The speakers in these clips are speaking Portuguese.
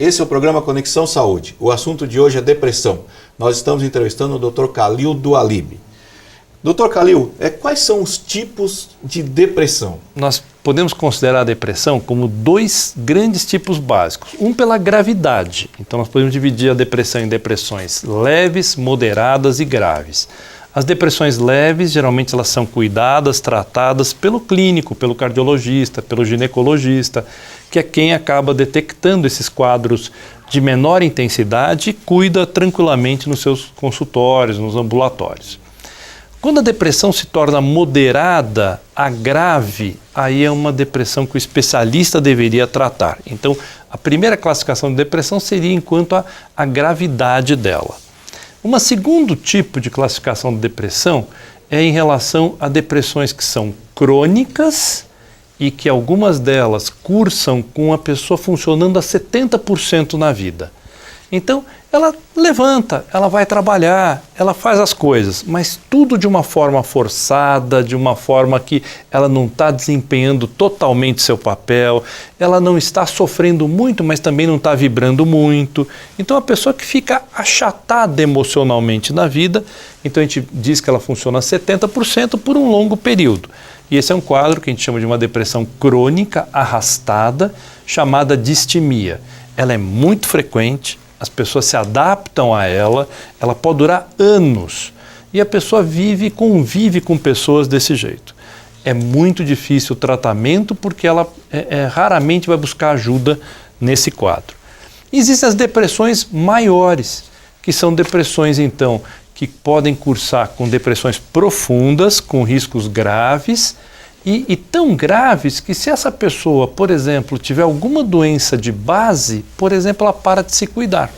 esse é o programa Conexão Saúde. O assunto de hoje é depressão. Nós estamos entrevistando o Dr. Khalil Doualib. Dr. Khalil, quais são os tipos de depressão? Nós podemos considerar a depressão como dois grandes tipos básicos. Um pela gravidade. Então nós podemos dividir a depressão em depressões leves, moderadas e graves. As depressões leves, geralmente elas são cuidadas, tratadas pelo clínico, pelo cardiologista, pelo ginecologista, que é quem acaba detectando esses quadros de menor intensidade e cuida tranquilamente nos seus consultórios, nos ambulatórios. Quando a depressão se torna moderada a grave, aí é uma depressão que o especialista deveria tratar. Então, a primeira classificação de depressão seria enquanto a gravidade dela. Um segundo tipo de classificação de depressão é em relação a depressões que são crônicas e que algumas delas cursam com a pessoa funcionando a 70% na vida. Então, ela levanta, ela vai trabalhar, ela faz as coisas, mas tudo de uma forma forçada, de uma forma que ela não está desempenhando totalmente seu papel, ela não está sofrendo muito, mas também não está vibrando muito. Então, a pessoa que fica achatada emocionalmente na vida, então a gente diz que ela funciona a 70% por um longo período. E esse é um quadro que a gente chama de uma depressão crônica arrastada, chamada distimia. Ela é muito frequente, as pessoas se adaptam a ela pode durar anos e a pessoa convive com pessoas desse jeito. É muito difícil o tratamento porque ela raramente vai buscar ajuda nesse quadro. Existem as depressões maiores, que são depressões então que podem cursar com depressões profundas, com riscos graves e tão graves que se essa pessoa, por exemplo, tiver alguma doença de base, por exemplo, ela para de se cuidar.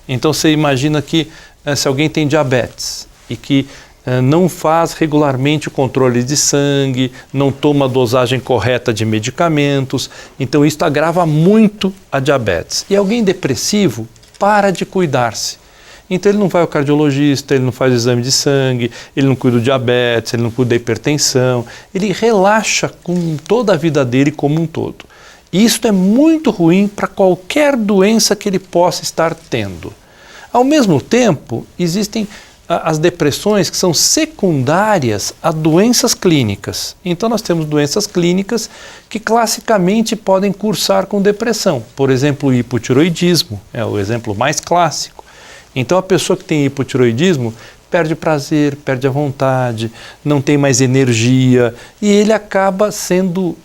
Então você imagina que se alguém tem diabetes e que não faz regularmente o controle de sangue, não toma a dosagem correta de medicamentos, então isso agrava muito a diabetes. E alguém depressivo para de cuidar-se. Então ele não vai ao cardiologista, ele não faz o exame de sangue, ele não cuida do diabetes, ele não cuida da hipertensão, ele relaxa com toda a vida dele como um todo. E isso é muito ruim para qualquer doença que ele possa estar tendo. Ao mesmo tempo, existem as depressões que são secundárias a doenças clínicas. Então nós temos doenças clínicas que classicamente podem cursar com depressão. Por exemplo, o hipotiroidismo é o exemplo mais clássico. Então a pessoa que tem hipotiroidismo perde prazer, perde a vontade, não tem mais energia e ele acaba sendo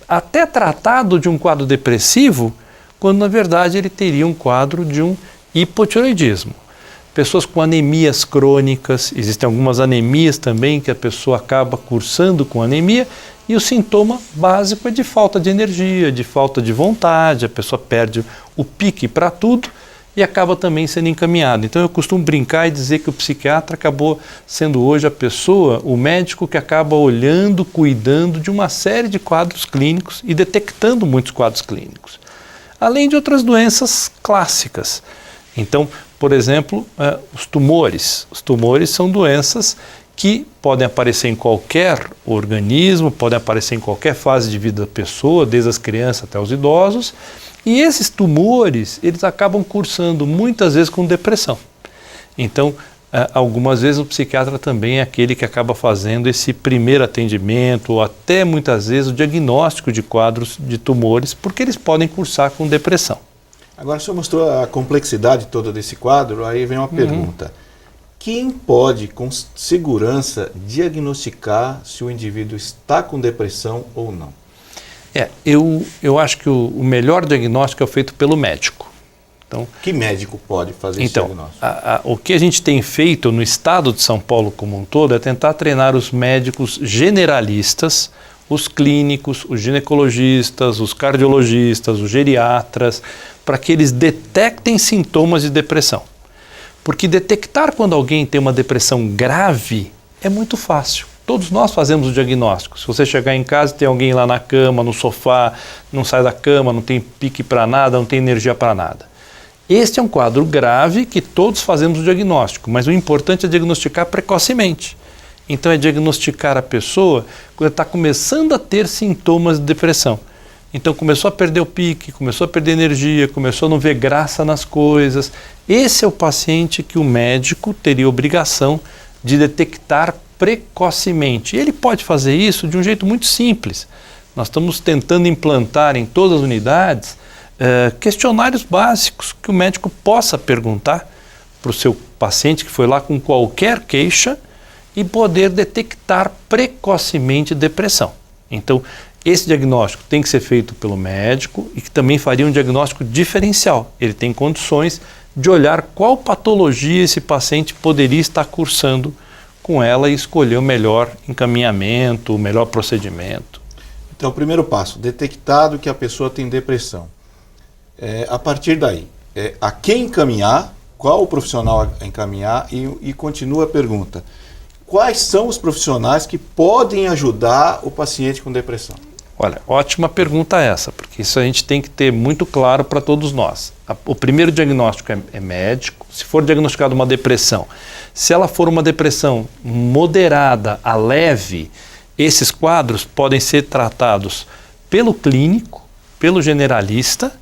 até tratado de um quadro depressivo quando na verdade ele teria um quadro de um hipotiroidismo. Pessoas com anemias crônicas, existem algumas anemias também que a pessoa acaba cursando com anemia e o sintoma básico é de falta de energia, de falta de vontade, a pessoa perde o pique para tudo e acaba também sendo encaminhado. Então eu costumo brincar e dizer que o psiquiatra acabou sendo hoje a pessoa, o médico que acaba olhando, cuidando de uma série de quadros clínicos e detectando muitos quadros clínicos. Além de outras doenças clássicas. Então, por exemplo, os tumores. Os tumores são doenças que podem aparecer em qualquer organismo, podem aparecer em qualquer fase de vida da pessoa, desde as crianças até os idosos. E esses tumores, eles acabam cursando muitas vezes com depressão. Então, algumas vezes o psiquiatra também é aquele que acaba fazendo esse primeiro atendimento ou até muitas vezes o diagnóstico de quadros de tumores, porque eles podem cursar com depressão. Agora, o senhor mostrou a complexidade toda desse quadro, aí vem uma pergunta. Quem pode, com segurança, diagnosticar se o indivíduo está com depressão ou não? Eu acho que o melhor diagnóstico é feito pelo médico. Então, que médico pode fazer esse diagnóstico? O que a gente tem feito no estado de São Paulo como um todo é tentar treinar os médicos generalistas, os clínicos, os ginecologistas, os cardiologistas, os geriatras, para que eles detectem sintomas de depressão. Porque detectar quando alguém tem uma depressão grave é muito fácil. Todos nós fazemos o diagnóstico. Se você chegar em casa e tem alguém lá na cama, no sofá, não sai da cama, não tem pique para nada, não tem energia para nada. Este é um quadro grave que todos fazemos o diagnóstico, mas o importante é diagnosticar precocemente. Então é diagnosticar a pessoa quando está começando a ter sintomas de depressão. então começou a perder o pique, começou a perder energia, começou a não ver graça nas coisas. Esse é o paciente que o médico teria obrigação de detectar precocemente. E ele pode fazer isso de um jeito muito simples. Nós estamos tentando implantar em todas as unidades questionários básicos que o médico possa perguntar para o seu paciente que foi lá com qualquer queixa e poder detectar precocemente depressão. Então, esse diagnóstico tem que ser feito pelo médico e que também faria um diagnóstico diferencial. Ele tem condições de olhar qual patologia esse paciente poderia estar cursando com ela e escolher o melhor encaminhamento, o melhor procedimento. Então, o primeiro passo, detectado que a pessoa tem depressão. A partir daí, a quem encaminhar, qual o profissional a encaminhar e continua a pergunta. Quais são os profissionais que podem ajudar o paciente com depressão? Olha, ótima pergunta essa, porque isso a gente tem que ter muito claro para todos nós. O primeiro diagnóstico é médico. Se for diagnosticada uma depressão, se ela for uma depressão moderada a leve, esses quadros podem ser tratados pelo clínico, pelo generalista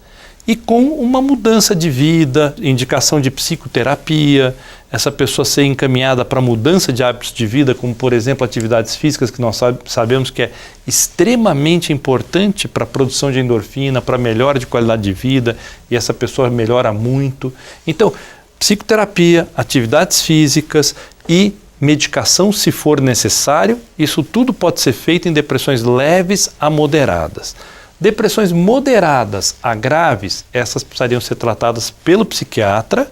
e com uma mudança de vida, indicação de psicoterapia, essa pessoa ser encaminhada para mudança de hábitos de vida, como por exemplo atividades físicas, que nós sabemos que é extremamente importante para a produção de endorfina, para a melhora de qualidade de vida, e essa pessoa melhora muito. Então, psicoterapia, atividades físicas e medicação se for necessário, isso tudo pode ser feito em depressões leves a moderadas. Depressões moderadas a graves, essas precisariam ser tratadas pelo psiquiatra,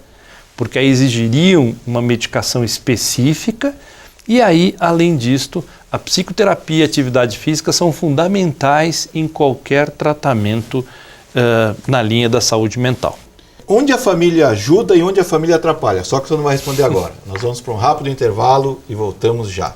porque aí exigiriam uma medicação específica, e aí, além disto, a psicoterapia e a atividade física são fundamentais em qualquer tratamento na linha da saúde mental. Onde a família ajuda e onde a família atrapalha? Só que você não vai responder agora. Nós vamos para um rápido intervalo e voltamos já.